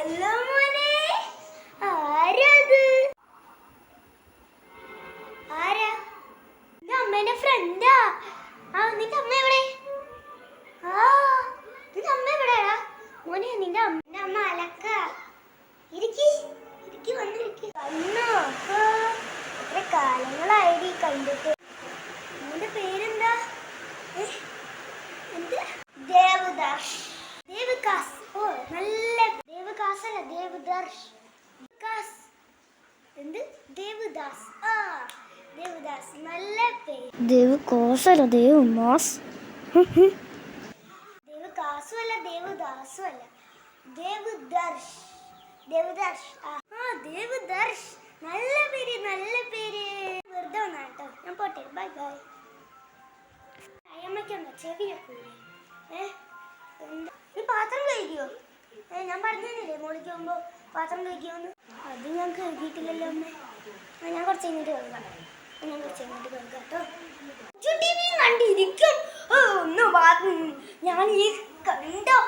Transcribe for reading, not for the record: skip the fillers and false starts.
അല്ല മോനെ, ആരത്? ആരാ? നിന്റെ അമ്മേന്റെ ഫ്രണ്ടാ. നിന്റെ അമ്മ എവിടെ? നിന്റെ അമ്മ എവിടെയാ മോനെ? നിന്റെ അമ്മ അലക്ക. ഇരിക്കി ഇരിക്കി വന്നിരിക്കി. വന്നോ? എത്ര കാലങ്ങളായി കണ്ടിട്ട്. നിന്റെ പേരെന്താ? എന്ത്? ദേവദാസ്. ദേവകാസ്. ഓ നല്ല ദേവകാസ് അല്ല, ദേവദർശ്. എന്ത്? ദേവദാസ്. ദേവദാസ് നല്ല പേര്. ദേവകാസ് അല്ല, ദേവമാസ്. ദേവകാസും അല്ല, ദേവദാസും അല്ല, ദേവദർശ്. ദേവദർശ്. ദേവദർശ്. നല്ല പേര്, നല്ല പേര്. വെറുതെ വന്നാട്ടോ. ഞാൻ പോട്ടെ. Bye bye. അയ്യമ്മയ്ക്കുണ്ടോ ചെവിയൊക്കെ? നീ പാത്രം കഴിക്കുമോ? ഞാൻ പറഞ്ഞില്ലേ മോളിക്ക് പോകുമ്പോ പാത്രം കഴിക്കുമെന്ന്. അത് ഞാൻ കഴുകിയിട്ടില്ലല്ലോ അമ്മ. ഞാൻ കുറച്ച് കഴിഞ്ഞിട്ട് കഴുകാം. കേട്ടോ. കണ്ടിരിക്കും. ഞാൻ ഈ കണ്ടോ